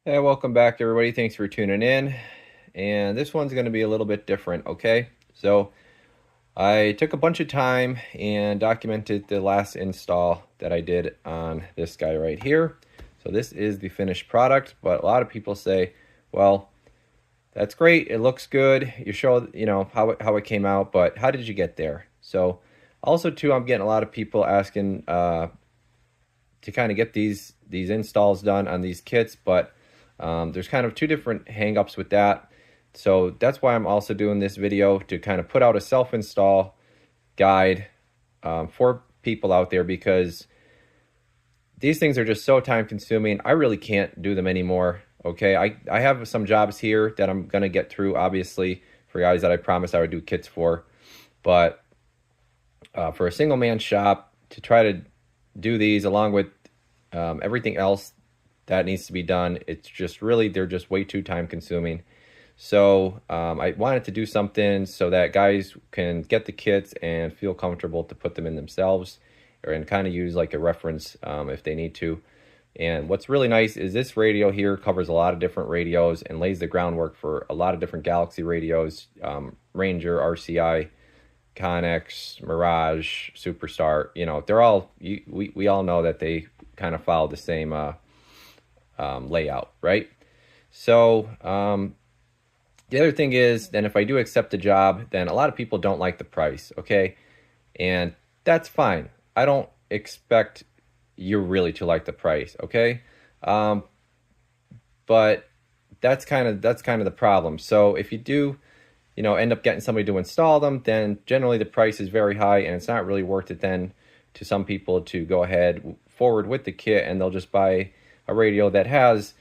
Hey, welcome back everybody. Thanks for tuning in. And this one's going to be a little bit different, okay? So I took a bunch of time and documented the last install that I did on this guy right here. So this is the finished product, but a lot of people say, well, that's great. It looks good. You show, how it came out, but how did you get there? So also too, I'm getting a lot of people asking to kind of get these installs done on these kits, but there's kind of two different hang-ups with that. So that's why I'm also doing this video, to kind of put out a self-install guide for people out there, because these things are just so time consuming. I really can't do them anymore. Okay, I have some jobs here that I'm going to get through, obviously, for guys that I promised I would do kits for. But for a single man shop, to try to do these along with everything else that needs to be done, it's just really, they're just way too time consuming. So I wanted to do something so that guys can get the kits and feel comfortable to put them in themselves, and kind of use like a reference if they need to. And what's really nice is this radio here covers a lot of different radios and lays the groundwork for a lot of different Galaxy radios, Ranger, RCI, Connex, Mirage, Superstar. They're all, we all know that they kind of follow the same layout, right? So the other thing is, then if I do accept the job, then a lot of people don't like the price, okay? And that's fine. I don't expect you really to like the price, okay? But that's kind of the problem. So if you do, end up getting somebody to install them, then generally the price is very high, and it's not really worth it then to some people to go ahead forward with the kit, and they'll just buy a radio that has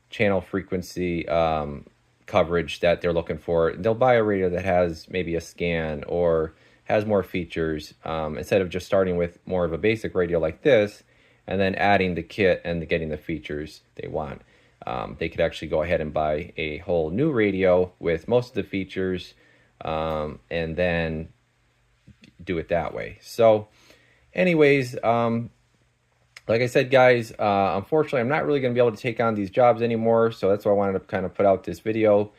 channel frequency coverage that they're looking for. They'll buy a radio that has maybe a scan or has more features, instead of just starting with more of a basic radio like this and then adding the kit and getting the features they want. They could actually go ahead and buy a whole new radio with most of the features, and then do it that way. So anyways, like I said, guys, unfortunately, I'm not really going to be able to take on these jobs anymore. So that's why I wanted to kind of put out this video,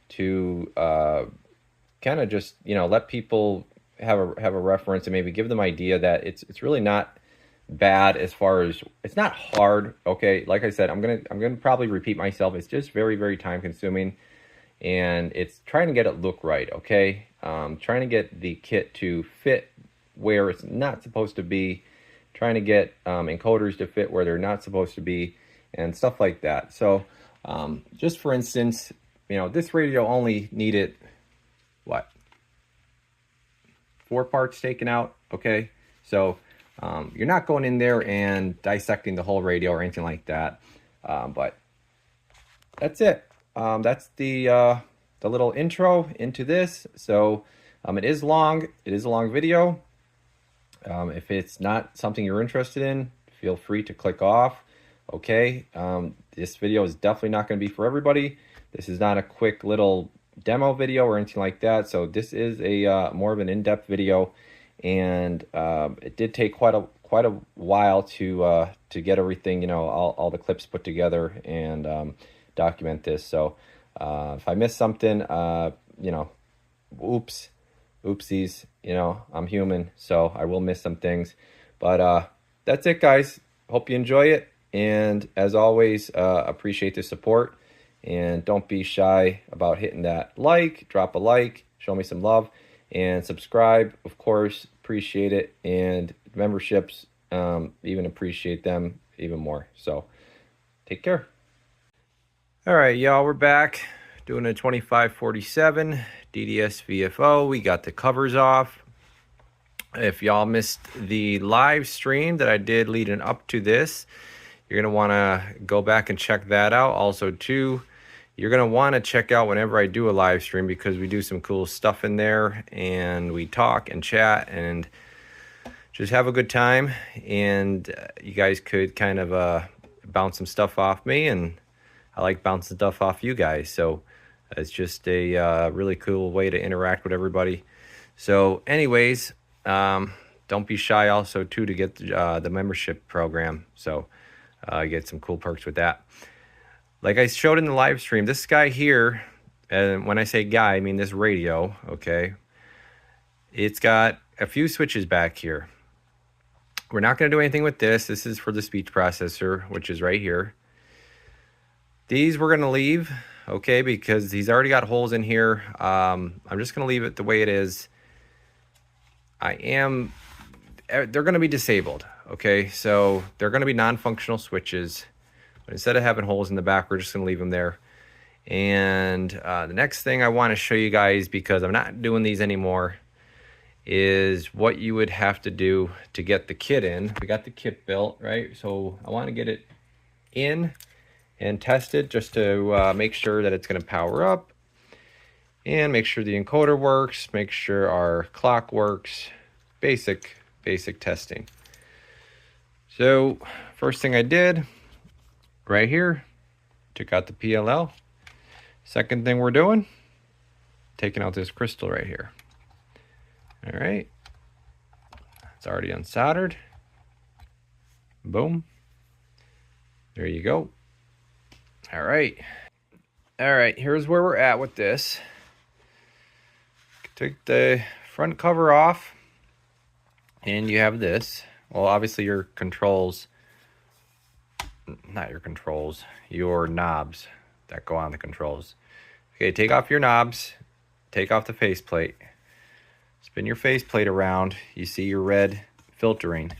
to kind of just, let people have a reference, and maybe give them idea that it's really not bad, as far as, it's not hard. Okay, like I said, I'm gonna probably repeat myself. It's just very, very time consuming, and it's trying to get it look right. Okay, trying to get the kit to fit where it's not supposed to be, trying to get encoders to fit where they're not supposed to be, and stuff like that. So just for instance, this radio only needed, what, 4 parts taken out, okay? So you're not going in there and dissecting the whole radio or anything like that, but that's it. That's the little intro into this. So it is long. It is a long video. If it's not something you're interested in, feel free to click off. Okay, this video is definitely not going to be for everybody. This is not a quick little demo video or anything like that. So this is a more of an in-depth video, and it did take quite a while to get everything, all the clips put together and document this. So if I missed something, oops. Oopsies, I'm human, so I will miss some things. But that's it, guys. Hope you enjoy it. And as always, appreciate the support. And don't be shy about hitting that like, drop a like, show me some love. And subscribe, of course, appreciate it. And memberships, even appreciate them even more. So take care. All right, y'all, we're back. Doing a 2547 DDS VFO. We got the covers off. If y'all missed the live stream that I did leading up to this, you're going to want to go back and check that out. Also, too, you're going to want to check out whenever I do a live stream, because we do some cool stuff in there, and we talk and chat and just have a good time. And you guys could kind of bounce some stuff off me, and I like bouncing stuff off you guys. So it's just a really cool way to interact with everybody. So anyways, don't be shy also too to get the membership program. So you get some cool perks with that. Like I showed in the live stream, this guy here, and when I say guy, I mean this radio, okay? It's got a few switches back here. We're not going to do anything with this. This is for the speech processor, which is right here. These we're going to leave, okay, because he's already got holes in here. I'm just going to leave it the way it is. They're going to be disabled, okay? So they're going to be non-functional switches. But instead of having holes in the back, we're just going to leave them there. And the next thing I want to show you guys, because I'm not doing these anymore, is what you would have to do to get the kit in. We got the kit built, right? So I want to get it in and test it just to make sure that it's going to power up and make sure the encoder works, make sure our clock works, basic testing. So first thing I did right here, took out the PLL. Second thing we're doing, taking out this crystal right here. All right, it's already unsoldered. Boom. There you go. All right, here's where we're at with this. Take the front cover off, and you have this. Well, obviously your controls, not your controls, your knobs that go on the controls. Okay, take off your knobs, take off the faceplate. Spin your faceplate around, you see your red filtering.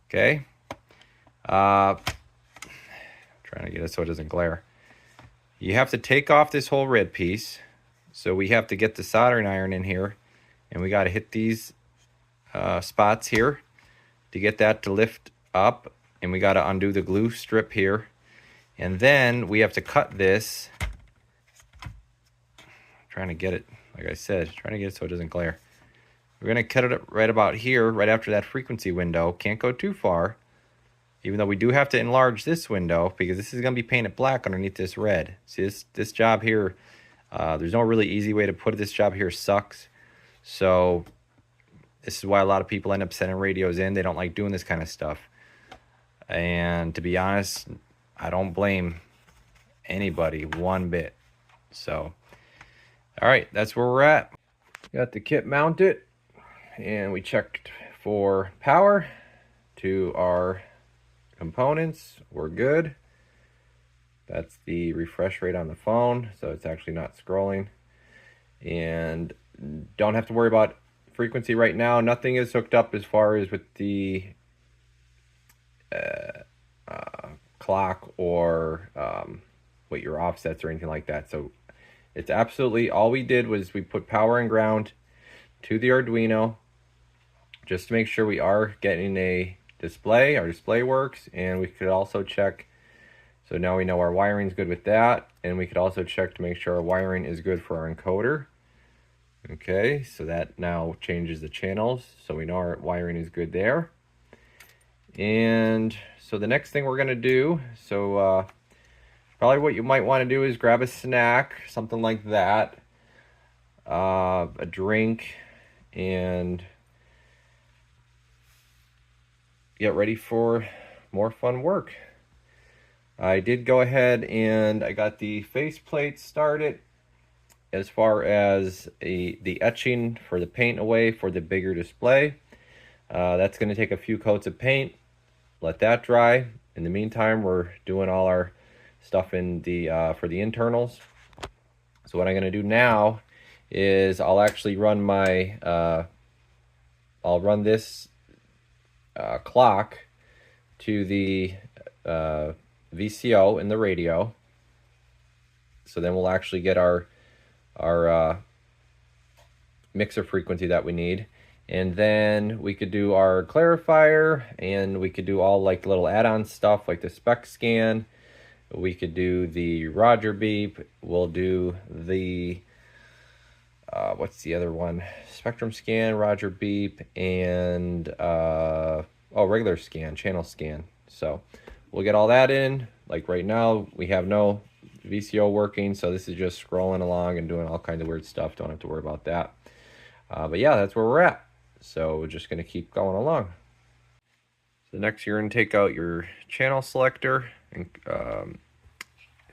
Okay? Trying to get it so it doesn't glare. You have to take off this whole red piece. So we have to get the soldering iron in here, and we got to hit these spots here to get that to lift up, and we got to undo the glue strip here. And then we have to cut this. Trying to get it, like I said, trying to get it so it doesn't glare. We're going to cut it right about here, right after that frequency window. Can't go too far, even though we do have to enlarge this window because this is going to be painted black underneath this red. See, this job here, there's no really easy way to put it. This job here sucks. So this is why a lot of people end up sending radios in. They don't like doing this kind of stuff. And to be honest, I don't blame anybody one bit. So, all right, that's where we're at. Got the kit mounted, and we checked for power to our components. We're good. That's the refresh rate on the phone, so it's actually not scrolling. And don't have to worry about frequency right now. Nothing is hooked up as far as with the clock or what your offsets or anything like that. So it's absolutely, all we did was we put power and ground to the Arduino just to make sure we are getting a display. Our display works, and we could also check, so now we know our wiring is good with that, and we could also check to make sure our wiring is good for our encoder. Okay, so that now changes the channels, so we know our wiring is good there. And so the next thing we're going to do, so probably what you might want to do is grab a snack, something like that, a drink, and get ready for more fun work. I did go ahead and I got the faceplate started as far as the etching for the paint away for the bigger display. That's going to take a few coats of paint, let that dry. In the meantime, we're doing all our stuff in the for the internals. So what I'm going to do now is I'll actually run my I'll run this clock to the VCO in the radio. So then we'll actually get our mixer frequency that we need. And then we could do our clarifier, and we could do all like little add-on stuff like the spec scan. We could do the Roger beep. We'll do the what's the other one? Spectrum scan, Roger beep, and regular scan, channel scan. So we'll get all that in. Like right now, we have no VCO working, so this is just scrolling along and doing all kinds of weird stuff. Don't have to worry about that. But yeah, that's where we're at. So we're just going to keep going along. So next, you're going to take out your channel selector and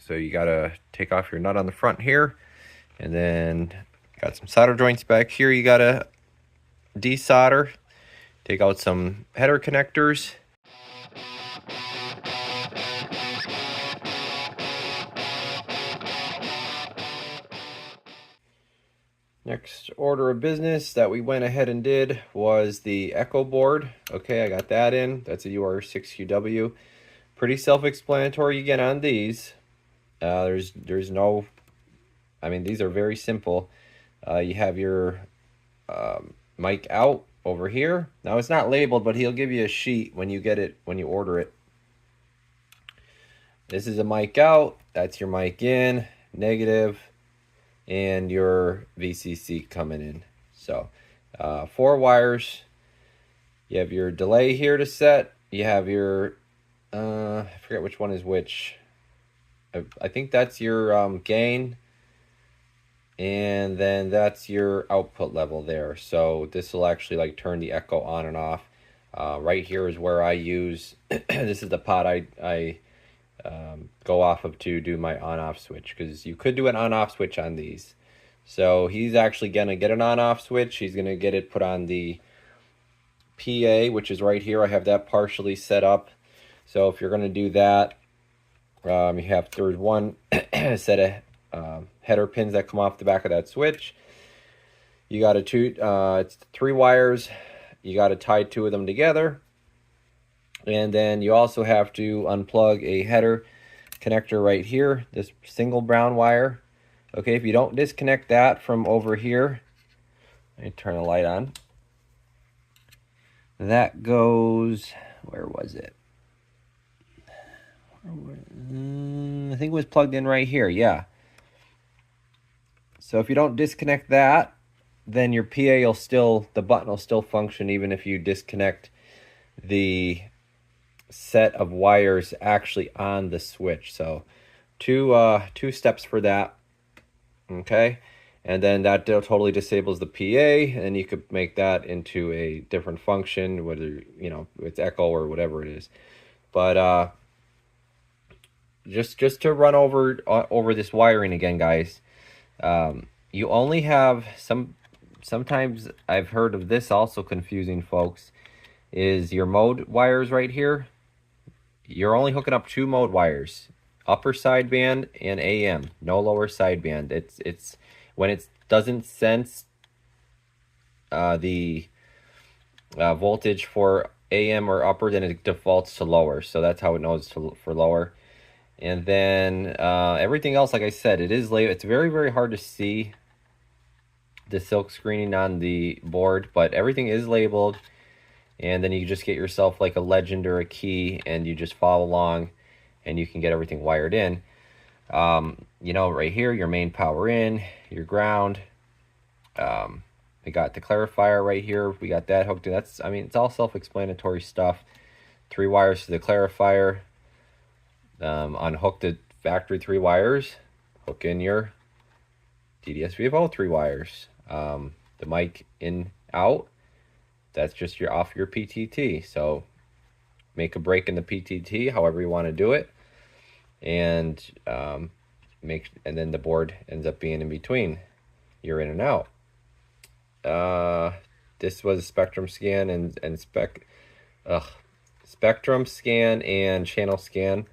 So you gotta take off your nut on the front here, and then got some solder joints back here you gotta desolder. Take out some header connectors. Next order of business that we went ahead and did was the echo board. Okay, I got that in. That's a UR6QW. Pretty self-explanatory again on these. There's no, I mean, these are very simple. You have your mic out over here. Now it's not labeled, but he'll give you a sheet when you get it, when you order it. This is a mic out. That's your mic in, negative, and your VCC coming in. So 4 wires. You have your delay here to set. You have your I forget which one is which. I think that's your gain, and then that's your output level there. So this will actually like turn the echo on and off. Right here is where I use this is the pot I go off of to do my on-off switch, because you could do an on-off switch on these. So he's actually gonna get an on-off switch. He's gonna get it put on the PA, which is right here. I have that partially set up. So if you're gonna do that, there's one set of header pins that come off the back of that switch. You got it's 3 wires. You got to tie 2 of them together. And then you also have to unplug a header connector right here, this single brown wire. Okay, if you don't disconnect that from over here, let me turn the light on. That goes, where was it? I think it was plugged in right here, yeah. So if you don't disconnect that, then your PA will still, the button will still function even if you disconnect the set of wires actually on the switch. So two steps for that. Okay, and then that totally disables the PA, and you could make that into a different function, whether you know it's echo or whatever it is. But just to run over this wiring again, guys, you only have sometimes I've heard of this also confusing folks, is your mode wires right here. You're only hooking up 2 mode wires, upper sideband and AM, no lower sideband. It's when it doesn't sense the voltage for AM or upper, then it defaults to lower. So that's how it knows for lower. And then everything else, like I said, it is labeled. It's very, very hard to see the silk screening on the board, but everything is labeled. And then you just get yourself like a legend or a key, and you just follow along, and you can get everything wired in. You know, right here, your main power in, your ground. We got the clarifier right here. We got that hooked in. That's, I mean, it's all self-explanatory stuff. 3 wires to the clarifier. Unhook the factory 3 wires. Hook in your DDS VFO 3 wires. The mic in, out. That's just off your PTT. So make a break in the PTT, however you want to do it, and and then the board ends up being in between. You're in and out. This was spectrum scan and spectrum scan and channel scan.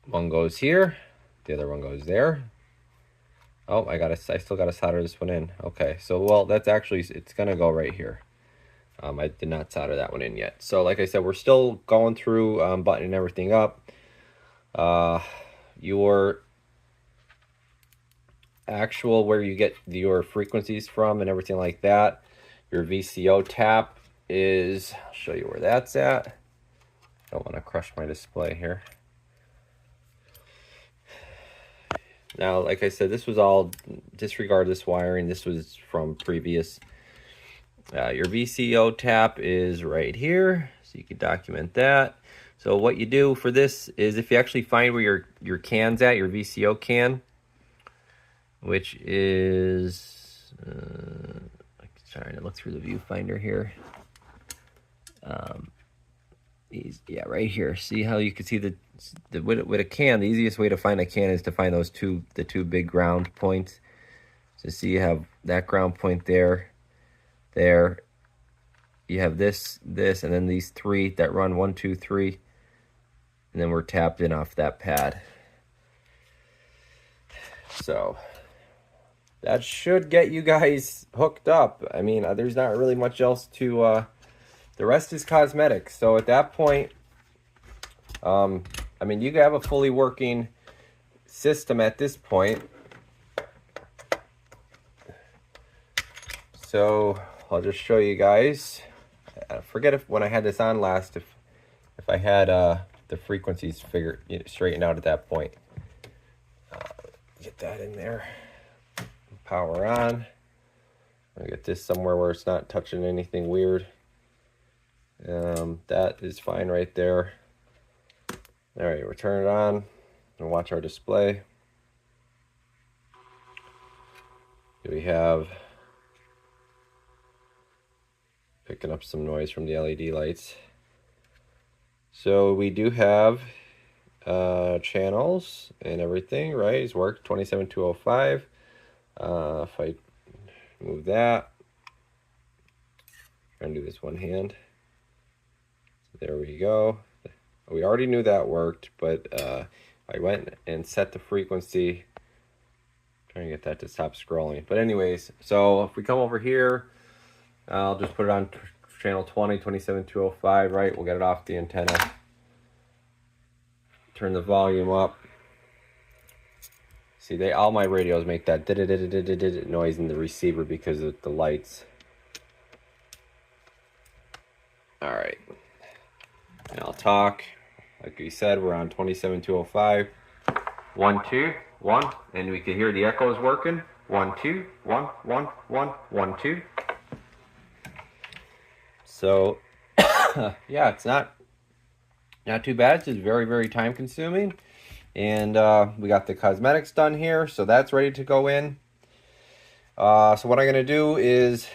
One goes here, the other one goes there. Oh, I still gotta solder this one in. Okay, so well, that's actually, it's gonna go right here. I did not solder that one in yet. So like I said, we're still going through buttoning everything up. Your actual, where you get your frequencies from and everything like that. Your VCO tap is, I'll show you where that's at. Don't want to crush my display here. Now, like I said, this was all, disregard this wiring. This was from previous. Your VCO tap is right here, so you can document that. So what you do for this is, if you actually find where your can's at, your VCO can, which is, trying to look through the viewfinder here. Yeah, right here. See how you can see the with a can, the easiest way to find a can is to find those the two big ground points. So see, you have that ground point there. You have this, and then these three that run 1, 2, 3, and then we're tapped in off that pad. So that should get you guys hooked up. I mean, there's not really much else to. The rest is cosmetics. So at that point, I mean, you have a fully working system at this point. So I'll just show you guys. I forget if when I had this on last, if I had the frequencies straightened out at that point. Get that in there. Power on. I'll get this somewhere where it's not touching anything weird. That is fine right there. All right, we'll turn it on and watch our display. We have picking up some noise from the LED lights. So we do have channels and everything, right? It's worked 27205. If I move that, I'm gonna do this one hand. So there we go. We already knew that worked, but I went and set the frequency. Trying to get that to stop scrolling. But anyways, so if we come over here, I'll just put it on channel 20, 27205, right? We'll get it off the antenna. Turn the volume up. See, all my radios make that noise in the receiver because of the lights. All right. And I'll talk. Like we said, we're on 27205. 1, 2, 1, and we can hear the echoes working. 1, 2, 1, 1, 1, 1, 2. So, yeah, it's not too bad. It's just very, very time consuming. And we got the cosmetics done here, so that's ready to go in. So what I'm gonna do is,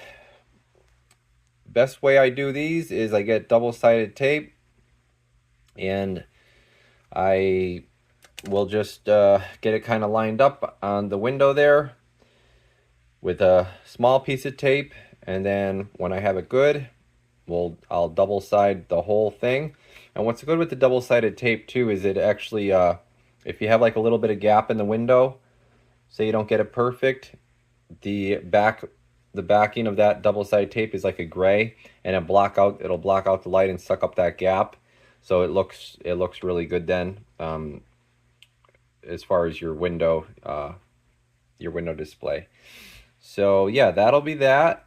best way I do these is I get double-sided tape, and I will just get it kind of lined up on the window there with a small piece of tape, and then when I have it good, I'll double side the whole thing. And what's good with the double-sided tape too is it actually if you have like a little bit of gap in the window, so you don't get it perfect, the backing of that double-sided tape is like a gray, and it'll block out the light and suck up that gap, so it looks really good then, as far as your window display. So yeah, that'll be that.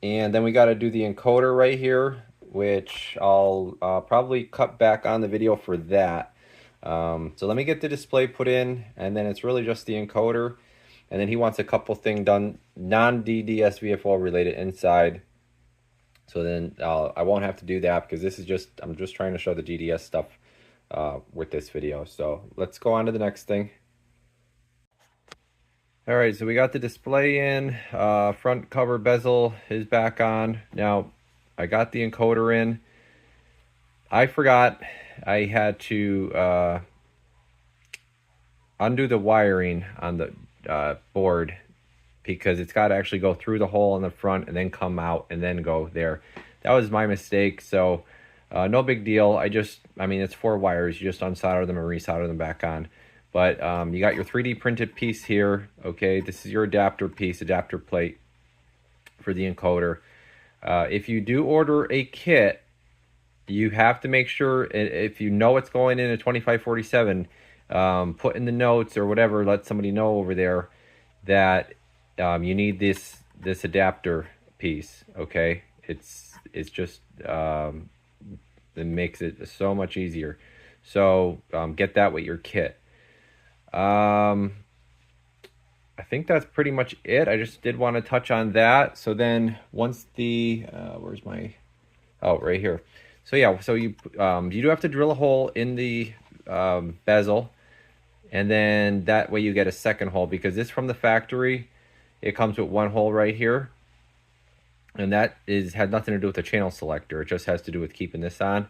And then we got to do the encoder right here, which I'll probably cut back on the video for that. So let me get the display put in, and then it's really just the encoder. And then he wants a couple things done, non-DDS VFO related inside. So then I won't have to do that because I'm just trying to show the DDS stuff with this video. So let's go on to the next thing. All right, so we got the display in, front cover bezel is back on. Now, I got the encoder in. I forgot I had to undo the wiring on the board because it's got to actually go through the hole in the front and then come out and then go there. That was my mistake, so no big deal. I mean, it's 4 wires. You just unsolder them and resolder them back on. But you got your 3D printed piece here, okay? This is your adapter piece, adapter plate for the encoder. If you do order a kit, you have to make sure, if you know it's going in a 2547, put in the notes or whatever, let somebody know over there that you need this adapter piece, okay? It's just, it makes it so much easier. So get that with your kit. I think that's pretty much it. I just did want to touch on that. So then once the where's my, oh, right here. So yeah, so you do have to drill a hole in the bezel, and then that way you get a second hole, because this from the factory, it comes with 1 hole right here, and that had nothing to do with the channel selector. It just has to do with keeping this on.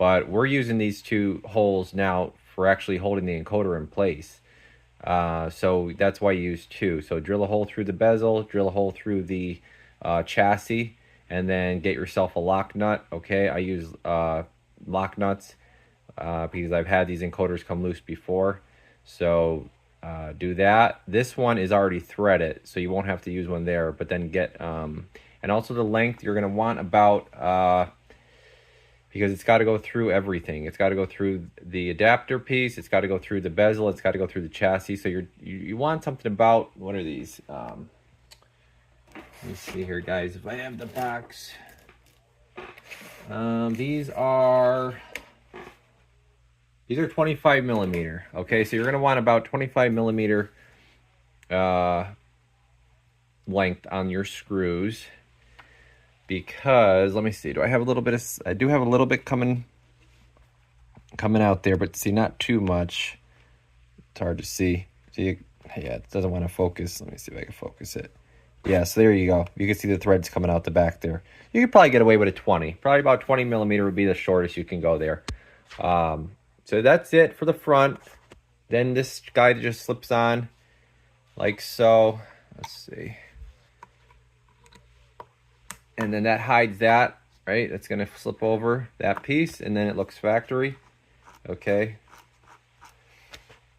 but we're using these 2 holes now for actually holding the encoder in place. So that's why you use 2. So drill a hole through the bezel, drill a hole through the chassis, and then get yourself a lock nut. Okay, I use lock nuts because I've had these encoders come loose before. So do that. This one is already threaded, so you won't have to use one there, but then get and also the length you're going to want about because it's got to go through everything. It's got to go through the adapter piece, it's got to go through the bezel, it's got to go through the chassis. So you want something about, what are these? Let me see here, guys, if I have the box. These are 25 millimeter. Okay, so you're going to want about 25 millimeter length on your screws, because let me see, do I have a little bit of, I do have a little bit coming out there, but see, not too much. It's hard to see. See, yeah, it doesn't want to focus. Let me see if I can focus it. Yeah, so there you go. You can see the threads coming out the back there. You could probably get away with a 20. Probably about 20 millimeter would be the shortest you can go there. So that's it for the front. Then this guy just slips on like so. Let's see. And then that hides that, right? That's going to slip over that piece, and then it looks factory. Okay.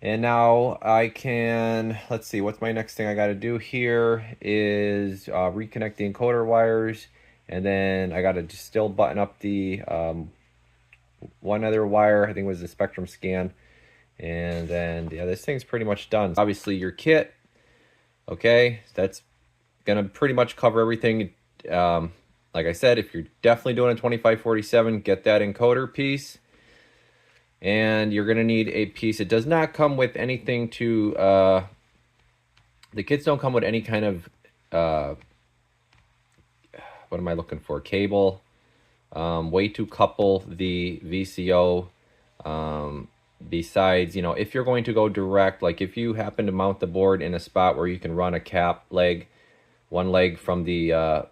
And now I can, let's see, what's my next thing I got to do here is reconnect the encoder wires, and then I got to just still button up the one other wire, I think it was the spectrum scan, and then yeah, this thing's pretty much done. Obviously your kit, okay, that's gonna pretty much cover everything. Like I said, if you're definitely doing a 2547, get that encoder piece, and you're gonna need a piece. It does not come with anything to the kits don't come with any kind of what am I looking for, cable, way to couple the VCO. Besides, you know, if you're going to go direct, like if you happen to mount the board in a spot where you can run a cap leg, one leg from the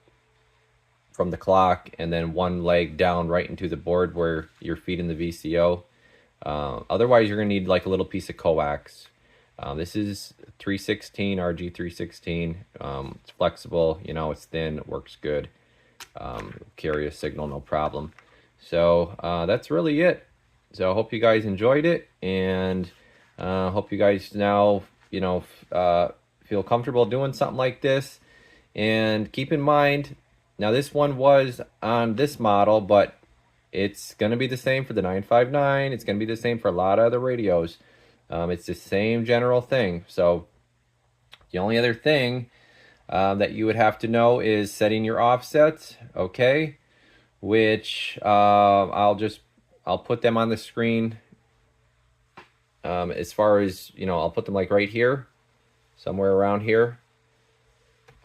clock, and then one leg down right into the board where you're feeding the VCO. Otherwise, you're going to need like a little piece of coax. This is 316, RG316. It's flexible, you know, it's thin, it works good. Carry a signal, no problem. So that's really it. So I hope you guys enjoyed it, and hope you guys now, you know, feel comfortable doing something like this. And keep in mind, now this one was on this model, but it's going to be the same for the 959. It's going to be the same for a lot of other radios. It's the same general thing. So the only other thing that you would have to know is setting your offsets, okay? Which I'll put them on the screen. As far as, you know, I'll put them like right here, somewhere around here.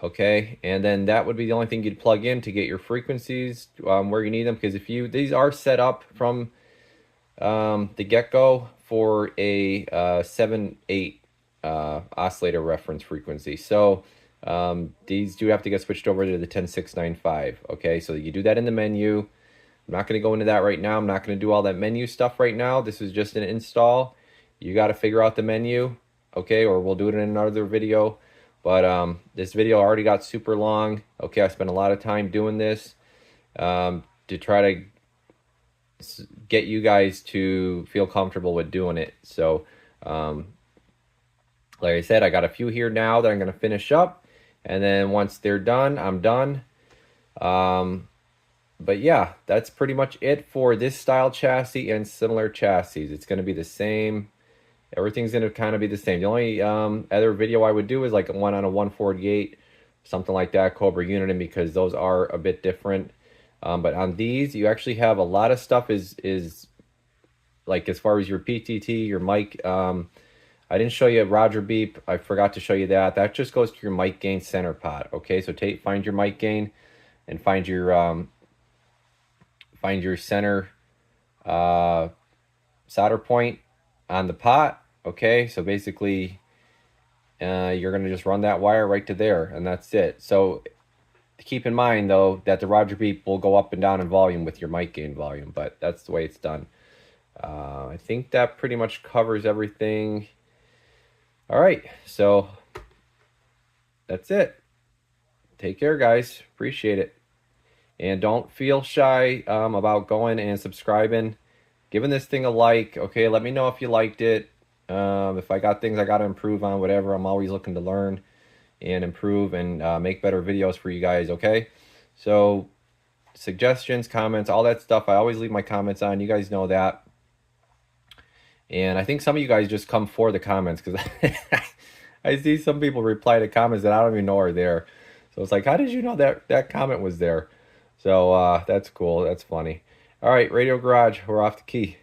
Okay, and then that would be the only thing you'd plug in to get your frequencies where you need them, because if you, these are set up from the get-go for a 7/8 oscillator reference frequency. So these do have to get switched over to the 10695. Okay, so you do that in the menu. I'm not going to go into that right now. I'm not going to do all that menu stuff right now. This is just an install. You got to figure out the menu, okay, or we'll do it in another video. But this video already got super long. Okay, I spent a lot of time doing this to try to get you guys to feel comfortable with doing it. So, like I said, I got a few here now that I'm going to finish up. And then once they're done, I'm done. But yeah, that's pretty much it for this style chassis and similar chassis. It's going to be the same. Everything's going to kind of be the same. The only other video I would do is like one on a 148, something like that, Cobra Uniden, because those are a bit different. But on these, you actually have a lot of stuff is like as far as your PTT, your mic. I didn't show you Roger Beep. I forgot to show you that. That just goes to your mic gain center pot. Okay, so find your mic gain and find your center solder point on the pot. Okay, so basically you're going to just run that wire right to there, and that's it. So keep in mind, though, that the Roger beep will go up and down in volume with your mic gain volume, but that's the way it's done. I think that pretty much covers everything. All right, so that's it. Take care, guys. Appreciate it. And don't feel shy about going and subscribing, giving this thing a like. Okay, let me know if you liked it. If I got things I got to improve on, whatever. I'm always looking to learn and improve and make better videos for you guys, okay? So suggestions, comments, all that stuff, I always leave my comments on. You guys know that. And I think some of you guys just come for the comments, because I see some people reply to comments that I don't even know are there. So it's like, how did you know that comment was there? So that's cool. That's funny. All right, Radio Garage, we're off the key.